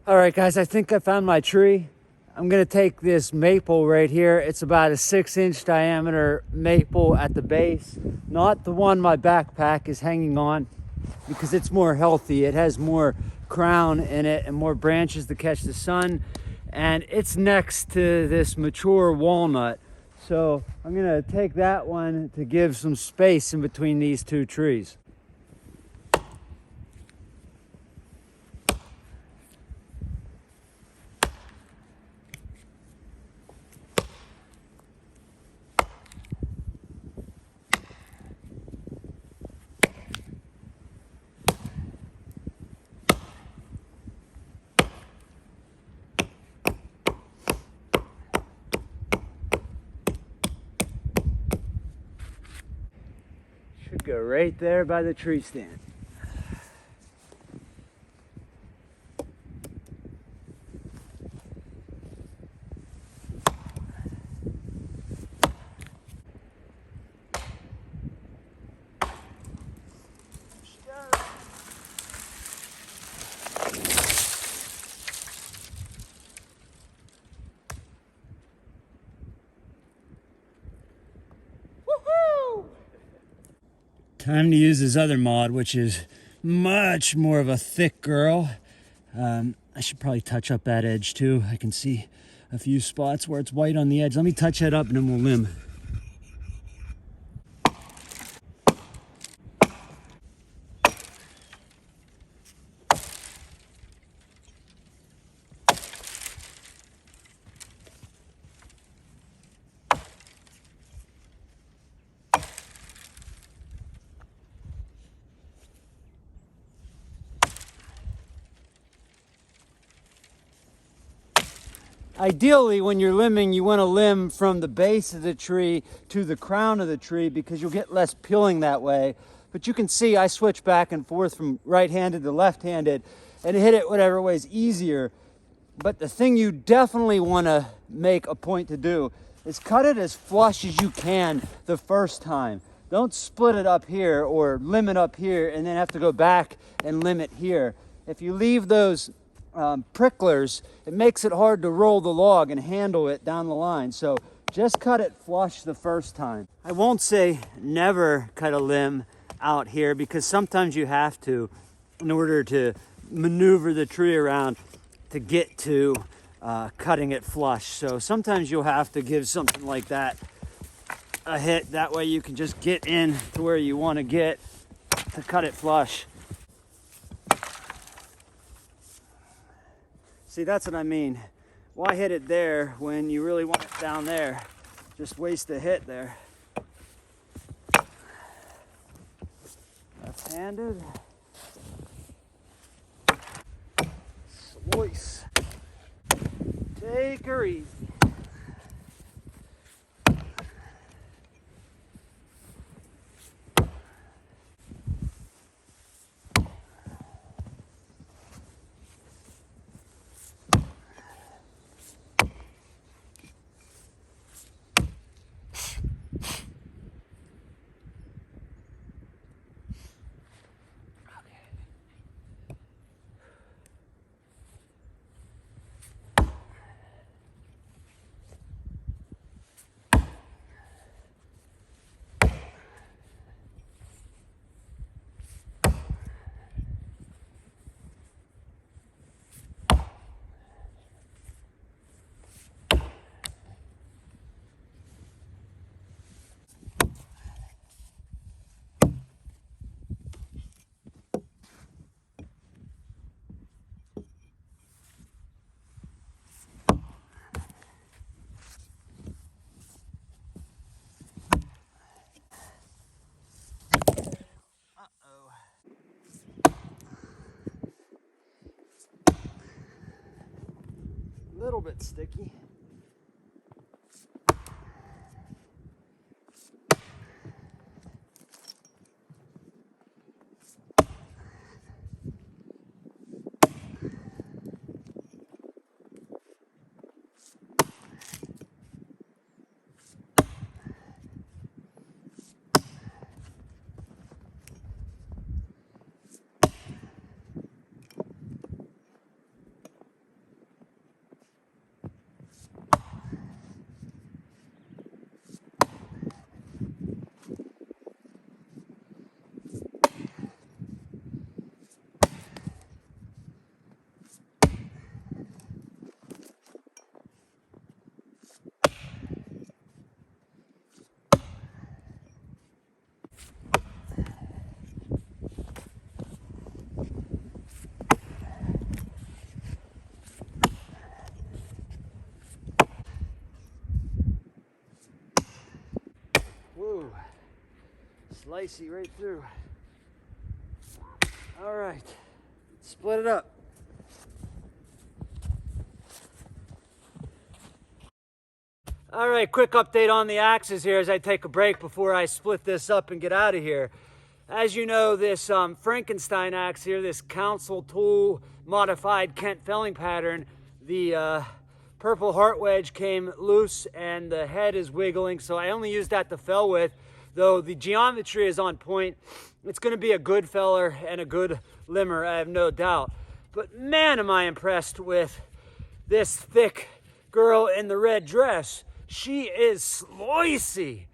All right, guys, I think I found my tree. I'm gonna take this maple right here. It's about a 6-inch diameter maple at the base, not the one my backpack is hanging on, because it's more healthy. It has more crown in it and more branches to catch the sun. And it's next to this mature walnut. So I'm gonna take that one to give some space in between these two trees. Should go right there by the tree stand. Time to use this other mod, which is much more of a thick girl. I should probably touch up that edge too. I can see a few spots where it's white on the edge. Let me touch that up and then we'll limb. Ideally, when you're limbing, you want to limb from the base of the tree to the crown of the tree because you'll get less peeling that way. But you can see I switch back and forth from right-handed to left-handed and hit it whatever way is easier. But the thing you definitely want to make a point to do is cut it as flush as you can the first time. Don't split it up here or limb it up here and then have to go back and limb it here. If you leave those pricklers, it makes it hard to roll the log and handle it down the line. So just cut it flush the first time. I won't say never cut a limb out here because sometimes you have to in order to maneuver the tree around to get to cutting it flush. So sometimes you'll have to give something like that a hit. That way you can just get in to where you want to get to cut it flush. See, that's what I mean. Why hit it there when you really want it down there? Just waste a hit there. Left-handed. Slice. Take her easy. Little bit sticky. Slicey right through. All right, split it up. All right, quick update on the axes here as I take a break before I split this up and get out of here. As you know, this Frankenstein axe here, this Council Tool modified Kent felling pattern, the purple heart wedge came loose and the head is wiggling, so I only used that to fell with, though the geometry is on point. It's going to be a good feller and a good limber, I have no doubt. But man, am I impressed with this thick girl in the red dress. She is slicey.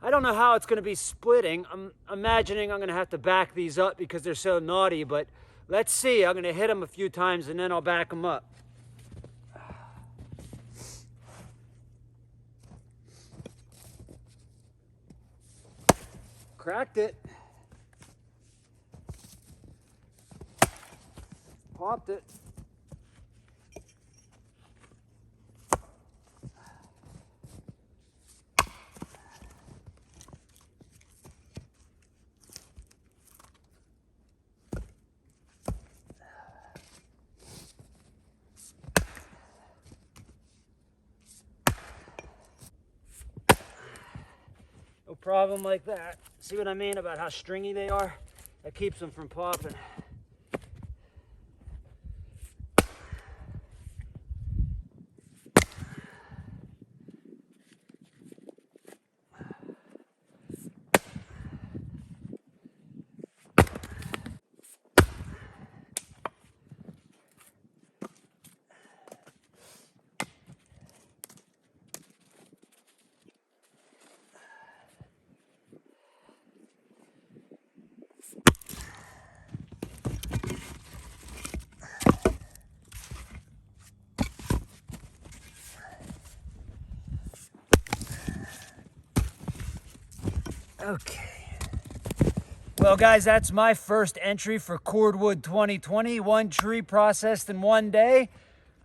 I don't know how it's going to be splitting. I'm imagining I'm going to have to back these up because they're so naughty, but let's see. I'm going to hit them a few times and then I'll back them up. Cracked it. Popped it. No problem like that. See what I mean about how stringy they are? That keeps them from popping. Okay. Well, guys, that's my first entry for Cordwood 2020. One tree processed in one day.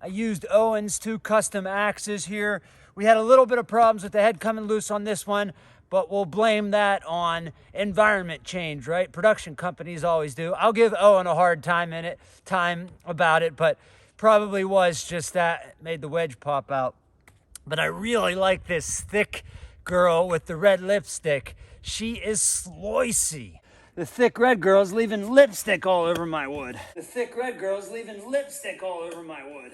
I used Owen's 2 custom axes here. We had a little bit of problems with the head coming loose on this one, but we'll blame that on environment change, right? Production companies always do. I'll give Owen a hard time about it, but probably was just that. It made the wedge pop out. But I really like this thick girl with the red lipstick. She is slicey. The thick red girl's leaving lipstick all over my wood. The thick red girl's leaving lipstick all over my wood.